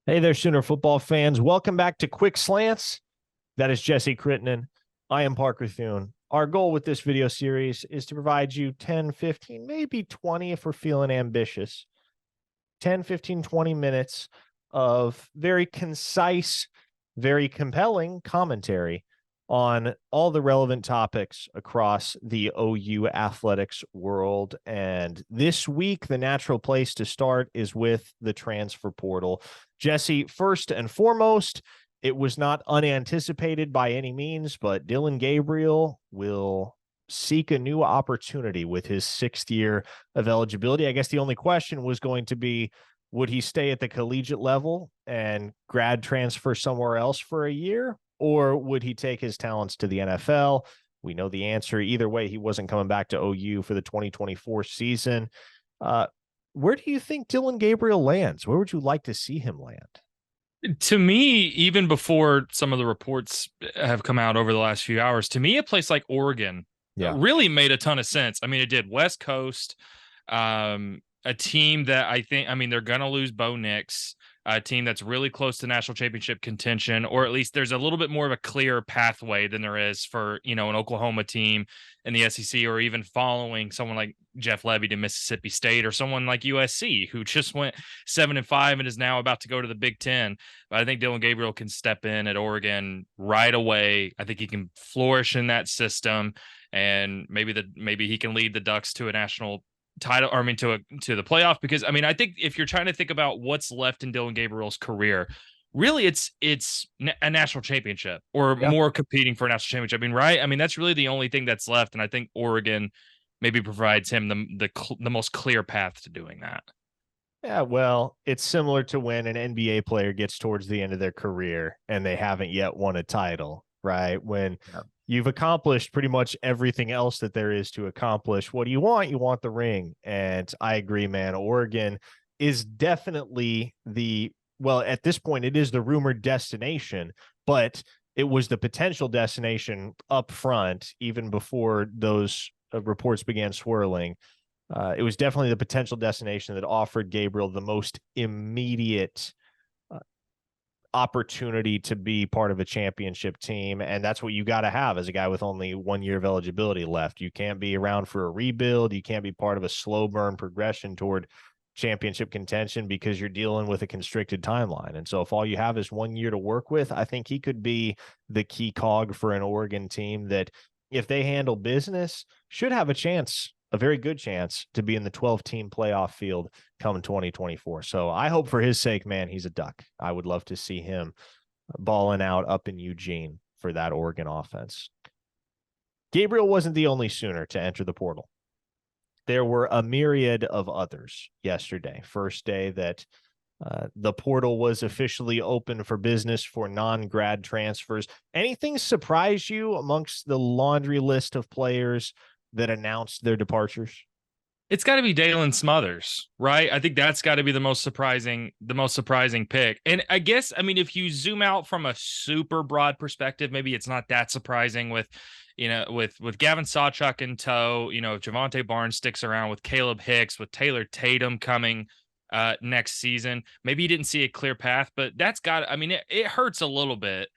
Hey there, Sooner football fans. Welcome back to Quick Slants. That is Jesse Crittenden. I am Parker Thune. Our goal with this video series is to provide you 10, 15, maybe 20 if we're feeling ambitious. 10, 15, 20 minutes of very concise, very compelling commentary on all the relevant topics across the OU athletics world. And this week, the natural place to start is with the transfer portal. Jesse, first and foremost, it was not unanticipated by any means, but Dillon Gabriel will seek a new opportunity with his 6th year of eligibility. I guess the only question was going to be, would he stay at the collegiate level and grad transfer somewhere else for a year, or would he take his talents to the NFL? We know the answer. Either way, he wasn't coming back to OU for the 2024 season. Where do you think Dillon Gabriel lands? Where would you like to see him land? To me, even before some of the reports have come out over the last few hours, to me, a place like Oregon really made a ton of sense. I mean, it did. West Coast, a team that they're going to lose Bo Nix, a team that's really close to national championship contention, or at least there's a little bit more of a clear pathway than there is for, an Oklahoma team in the SEC, or even following someone like Jeff Levy to Mississippi State, or someone like USC who just went 7-5 and is now about to go to the Big Ten. But I think Dillon Gabriel can step in at Oregon right away. I think he can flourish in that system, and maybe he can lead the Ducks to a national title, or to the playoff. Because I think if you're trying to think about what's left in Dillon Gabriel's career, really it's a national championship, or more competing for a national championship. Right? That's really the only thing that's left, and I think Oregon maybe provides him the most clear path to doing that. Yeah, well, it's similar to when an NBA player gets towards the end of their career and they haven't yet won a title, right? When you've accomplished pretty much everything else that there is to accomplish, what do you want? You want the ring. And I agree, man. Oregon is definitely at this point, it is the rumored destination, but it was the potential destination up front, even before those reports began swirling. It was definitely the potential destination that offered Gabriel the most immediate opportunity to be part of a championship team. And that's what you got to have as a guy with only 1 year of eligibility left. You can't be around for a rebuild. You can't be part of a slow burn progression toward championship contention because you're dealing with a constricted timeline. And so if all you have is 1 year to work with, I think he could be the key cog for an Oregon team that, if they handle business, should have a very good chance to be in the 12-team playoff field come 2024. So I hope for his sake, man, he's a Duck. I would love to see him balling out up in Eugene for that Oregon offense. Gabriel wasn't the only Sooner to enter the portal. There were a myriad of others yesterday. First day that the portal was officially open for business for non-grad transfers. Anything surprise you amongst the laundry list of players that announced their departures? It's got to be Dalton Smothers, right? I think that's got to be the most surprising pick. And I guess, if you zoom out from a super broad perspective, maybe it's not that surprising with Gavin Sawchuk in tow. If Javante Barnes sticks around, with Caleb Hicks, with Taylor Tatum coming next season, maybe you didn't see a clear path, but it hurts a little bit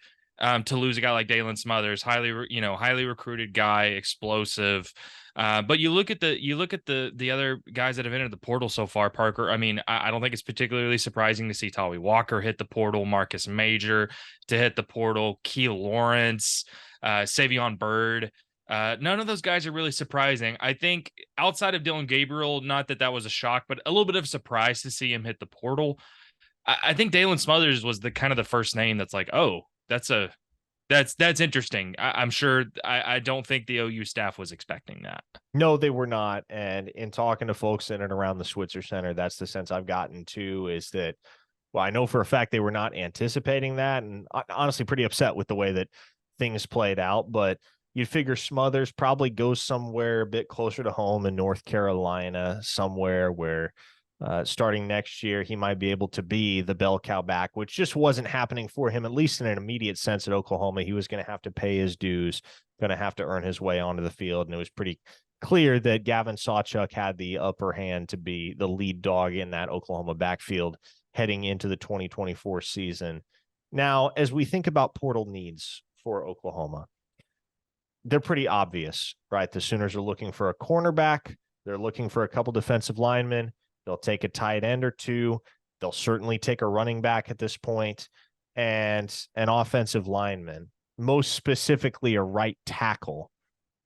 to lose a guy like Dalton Smothers, highly recruited guy, explosive. But you look at the other guys that have entered the portal so far, Parker. I don't think it's particularly surprising to see Tawee Walker hit the portal, Marcus Major to hit the portal, Keel Lawrence, Savion Byrd. None of those guys are really surprising. I think outside of Dillon Gabriel, not that was a shock, but a little bit of surprise to see him hit the portal. I think Dalton Smothers was the first name that's like, oh, that's interesting. I'm sure. I don't think the OU staff was expecting that. No, they were not. And in talking to folks in and around the Switzer Center, that's the sense I've gotten too, is that, well, I know for a fact they were not anticipating that, and honestly pretty upset with the way that things played out. But you'd figure Smothers probably goes somewhere a bit closer to home in North Carolina, somewhere where starting next year, he might be able to be the bell cow back, which just wasn't happening for him, at least in an immediate sense at Oklahoma. He was going to have to pay his dues, going to have to earn his way onto the field. And it was pretty clear that Gavin Sawchuk had the upper hand to be the lead dog in that Oklahoma backfield heading into the 2024 season. Now, as we think about portal needs for Oklahoma, they're pretty obvious, right? The Sooners are looking for a cornerback. They're looking for a couple defensive linemen. They'll take a tight end or two. They'll certainly take a running back at this point, and an offensive lineman, most specifically a right tackle.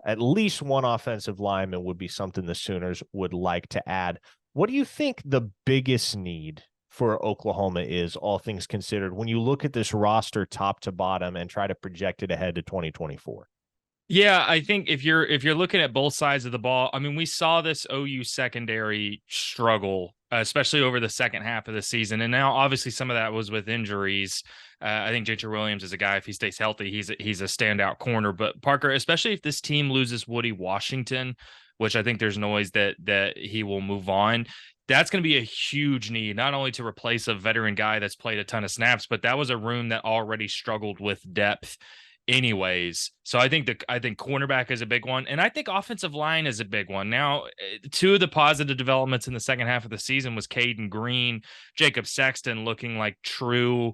At least one offensive lineman would be something the Sooners would like to add. What do you think the biggest need for Oklahoma is, all things considered, when you look at this roster top to bottom and try to project it ahead to 2024? Yeah, I think if you're looking at both sides of the ball, I mean, we saw this OU secondary struggle, especially over the second half of the season, and now obviously some of that was with injuries. I think J.J. Williams is a guy, if he stays healthy, he's a standout corner. But Parker, especially if this team loses Woody Washington, which I think there's noise that he will move on, that's going to be a huge need, not only to replace a veteran guy that's played a ton of snaps, but that was a room that already struggled with depth anyways. So I think cornerback is a big one, and I think offensive line is a big one. Now, two of the positive developments in the second half of the season was Caden Green, Jacob Sexton looking like true,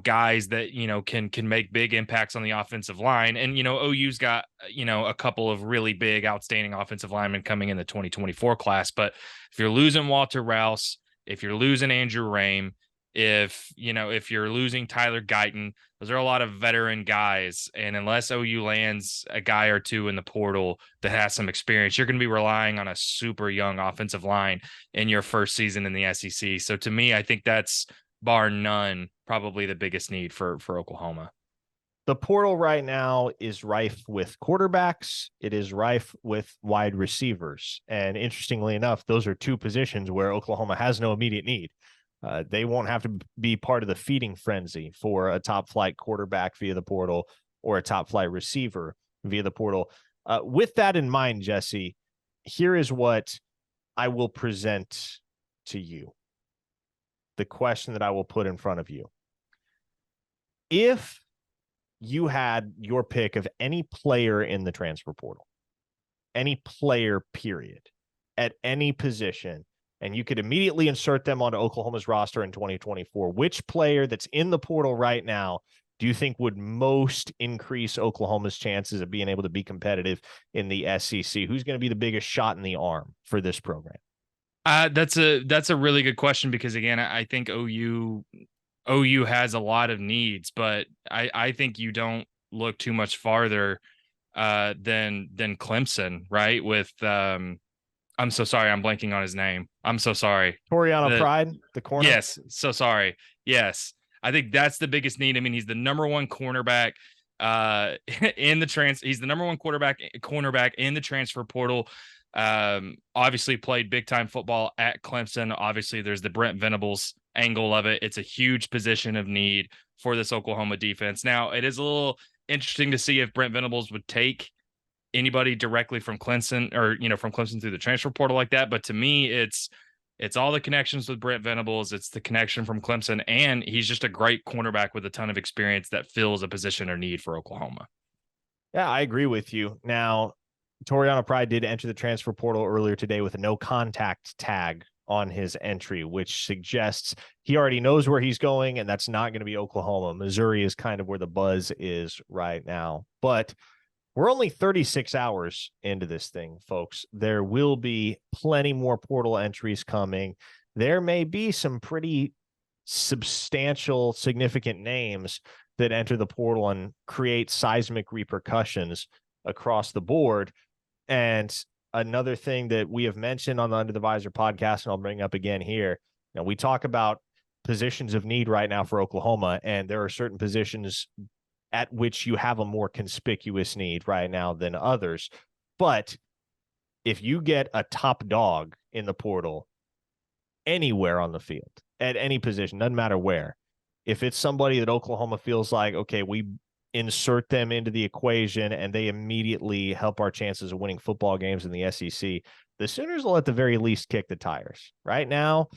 guys that, can make big impacts on the offensive line. And, OU's got, a couple of really big, outstanding offensive linemen coming in the 2024 class. But if you're losing Walter Rouse, if you're losing Andrew Rame, if you're losing Tyler Guyton, those are a lot of veteran guys. And unless OU lands a guy or two in the portal that has some experience, you're going to be relying on a super young offensive line in your first season in the SEC. So to me, I think that's, bar none, probably the biggest need for Oklahoma. The portal right now is rife with quarterbacks. It is rife with wide receivers. And interestingly enough, those are two positions where Oklahoma has no immediate need. They won't have to be part of the feeding frenzy for a top flight quarterback via the portal or a top flight receiver via the portal. With that in mind, Jesse, here is what I will present to you. The question that I will put in front of you. If you had your pick of any player in the transfer portal, any player, period, at any position, and you could immediately insert them onto Oklahoma's roster in 2024, which player that's in the portal right now do you think would most increase Oklahoma's chances of being able to be competitive in the SEC? Who's going to be the biggest shot in the arm for this program? That's a really good question, because again, I think OU has a lot of needs, but I think you don't look too much farther than Clemson, right? With I'm so sorry, I'm blanking on his name. I'm so sorry. Toriano Pride, the corner. Yes, so sorry. Yes, I think that's the biggest need. I mean, he's the number one cornerback he's the number one cornerback in the transfer portal. Obviously played big time football at Clemson. Obviously there's the Brent Venables angle of it. It's a huge position of need for this Oklahoma defense. Now, it is a little interesting to see if Brent Venables would take anybody directly from Clemson, or from Clemson through the transfer portal like that. But to me, it's all the connections with Brent Venables. It's the connection from Clemson, and he's just a great cornerback with a ton of experience that fills a position or need for Oklahoma. Yeah, I agree with you. Now, Toriano Pride did enter the transfer portal earlier today with a no contact tag on his entry, which suggests he already knows where he's going, and that's not going to be Oklahoma. Missouri is kind of where the buzz is right now. But we're only 36 hours into this thing, folks. There will be plenty more portal entries coming. There may be some pretty substantial, significant names that enter the portal and create seismic repercussions across the board. And another thing that we have mentioned on the Under the Visor podcast, and I'll bring up again here, we talk about positions of need right now for Oklahoma, and there are certain positions at which you have a more conspicuous need right now than others. But if you get a top dog in the portal anywhere on the field, at any position, doesn't matter where, if it's somebody that Oklahoma feels like, okay, we insert them into the equation and they immediately help our chances of winning football games in the SEC, the Sooners will at the very least kick the tires. Right now,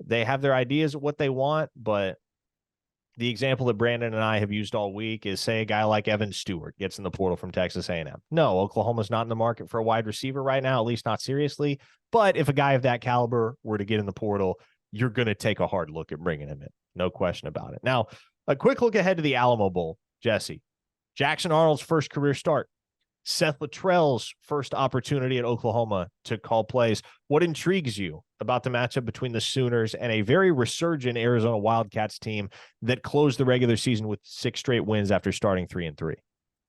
they have their ideas of what they want, but the example that Brandon and I have used all week is, say, a guy like Evan Stewart gets in the portal from Texas A&M. No, Oklahoma's not in the market for a wide receiver right now, at least not seriously. But if a guy of that caliber were to get in the portal, you're going to take a hard look at bringing him in. No question about it. Now, a quick look ahead to the Alamo Bowl, Jesse. Jackson Arnold's first career start. Seth Latrell's first opportunity at Oklahoma to call plays. What intrigues you about the matchup between the Sooners and a very resurgent Arizona Wildcats team that closed the regular season with 6 straight wins after starting 3-3?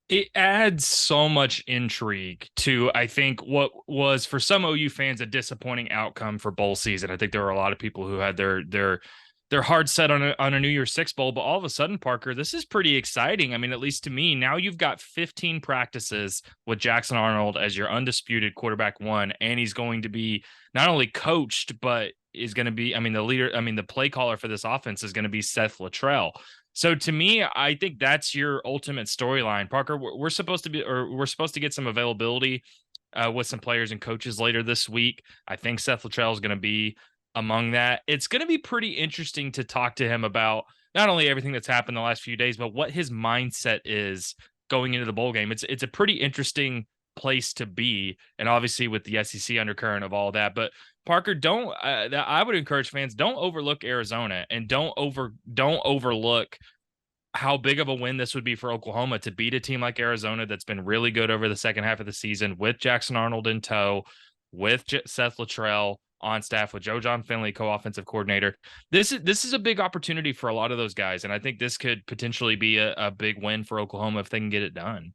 It adds so much intrigue to, I think, what was for some OU fans a disappointing outcome for bowl season. I think there were a lot of people who had their heart set on a New Year's Six bowl, but all of a sudden, Parker, this is pretty exciting. I mean, at least to me, now you've got 15 practices with Jackson Arnold as your undisputed quarterback one, and he's going to be not only coached, but is going to be, I mean, the play caller for this offense is going to be Seth Latrell. So to me, I think that's your ultimate storyline, Parker. We're supposed to get some availability with some players and coaches later this week. I think Seth Latrell is going to be among that. It's going to be pretty interesting to talk to him about not only everything that's happened the last few days, but what his mindset is going into the bowl game. It's a pretty interesting place to be, and obviously with the SEC undercurrent of all that. But Parker, I would encourage fans, don't overlook Arizona, and don't overlook how big of a win this would be for Oklahoma to beat a team like Arizona that's been really good over the second half of the season with Jackson Arnold in tow, with Seth Latrell on staff, with Joe John Finley, co-offensive coordinator. This is a big opportunity for a lot of those guys, and I think this could potentially be a big win for Oklahoma if they can get it done.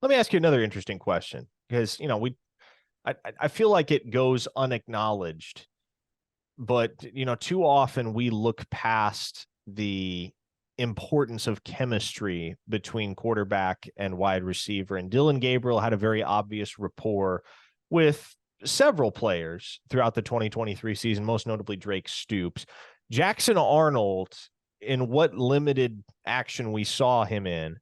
Let me ask you another interesting question, because I feel like it goes unacknowledged, but too often we look past the importance of chemistry between quarterback and wide receiver. And Dillon Gabriel had a very obvious rapport with several players throughout the 2023 season, most notably Drake Stoops. Jackson Arnold, in what limited action we saw him in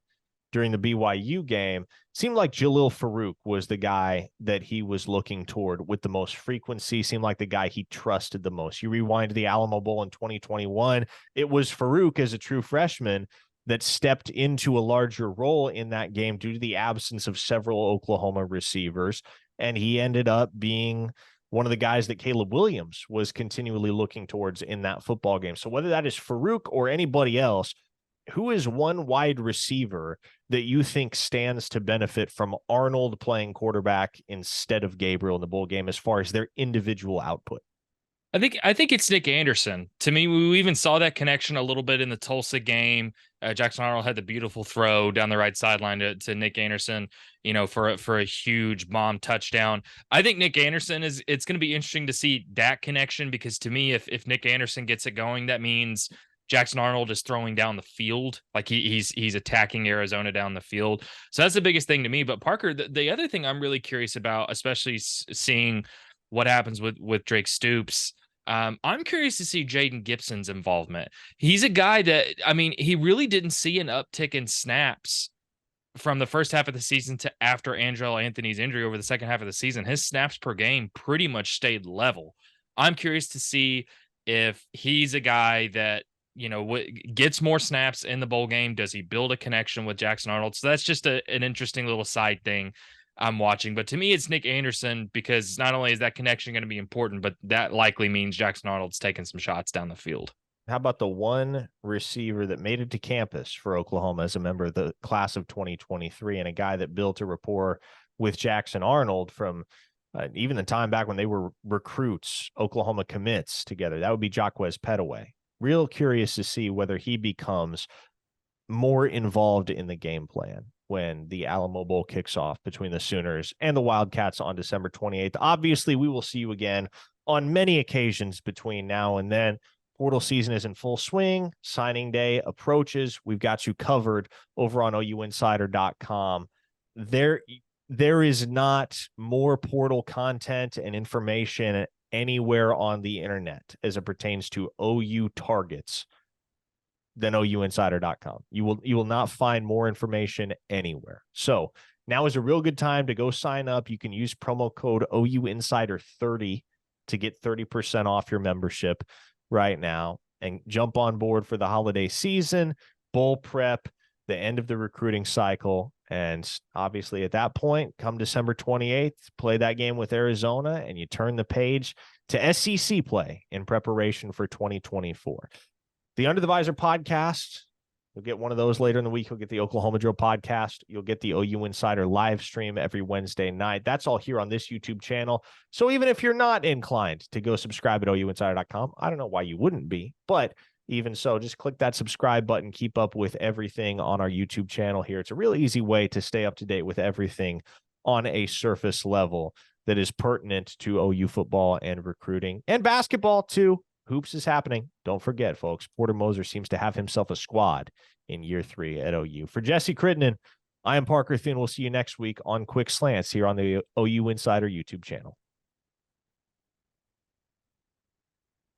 during the BYU game, seemed like Jalil Farouk was the guy that he was looking toward with the most frequency, seemed like the guy he trusted the most. You rewind to the Alamo Bowl in 2021, it was Farouk as a true freshman that stepped into a larger role in that game due to the absence of several Oklahoma receivers. And he ended up being one of the guys that Caleb Williams was continually looking towards in that football game. So whether that is Farouk or anybody else, who is one wide receiver that you think stands to benefit from Arnold playing quarterback instead of Gabriel in the bowl game as far as their individual output? I think it's Nick Anderson. To me, we even saw that connection a little bit in the Tulsa game. Jackson Arnold had the beautiful throw down the right sideline to Nick Anderson, for a huge bomb touchdown. I think Nick Anderson it's going to be interesting to see that connection, because to me, if Nick Anderson gets it going, that means Jackson Arnold is throwing down the field, like he's attacking Arizona down the field. So that's the biggest thing to me. But Parker, the other thing I'm really curious about, especially seeing what happens with Drake Stoops, I'm curious to see Jaden Gibson's involvement. He's a guy that, I mean, he really didn't see an uptick in snaps from the first half of the season to after Angelo Anthony's injury over the second half of the season. His snaps per game pretty much stayed level. I'm curious to see if he's a guy that, gets more snaps in the bowl game. Does he build a connection with Jackson Arnold? So that's just an interesting little side thing I'm watching. But to me, it's Nick Anderson, because not only is that connection going to be important, but that likely means Jackson Arnold's taking some shots down the field. How about the one receiver that made it to campus for Oklahoma as a member of the class of 2023, and a guy that built a rapport with Jackson Arnold from even the time back when they were recruits, Oklahoma commits together? That would be Jaquez Petaway. Real curious to see whether he becomes more involved in the game plan when the Alamo Bowl kicks off between the Sooners and the Wildcats on December 28th. Obviously, we will see you again on many occasions between now and then. Portal season is in full swing. Signing day approaches. We've got you covered over on OUinsider.com. There is not more portal content and information anywhere on the internet as it pertains to OU targets than OUinsider.com. You will not find more information anywhere. So now is a real good time to go sign up. You can use promo code OUinsider30 to get 30% off your membership right now and jump on board for the holiday season, bowl prep, the end of the recruiting cycle, And obviously at that point, come December 28th, play that game with Arizona and you turn the page to SEC play in preparation for 2024. The Under the Visor podcast, you'll get one of those later in the week. You'll get the Oklahoma Drill podcast. You'll get the OU Insider live stream every Wednesday night. That's all here on this YouTube channel. So even if you're not inclined to go subscribe at ouinsider.com, I don't know why you wouldn't be, but even so, just click that subscribe button. Keep up with everything on our YouTube channel here. It's a real easy way to stay up to date with everything on a surface level that is pertinent to OU football and recruiting and basketball too. Hoops is happening. Don't forget, folks, Porter Moser seems to have himself a squad in year 3 at OU. For Jesse Crittenden, I am Parker Thune. We'll see you next week on Quick Slants here on the OU Insider YouTube channel.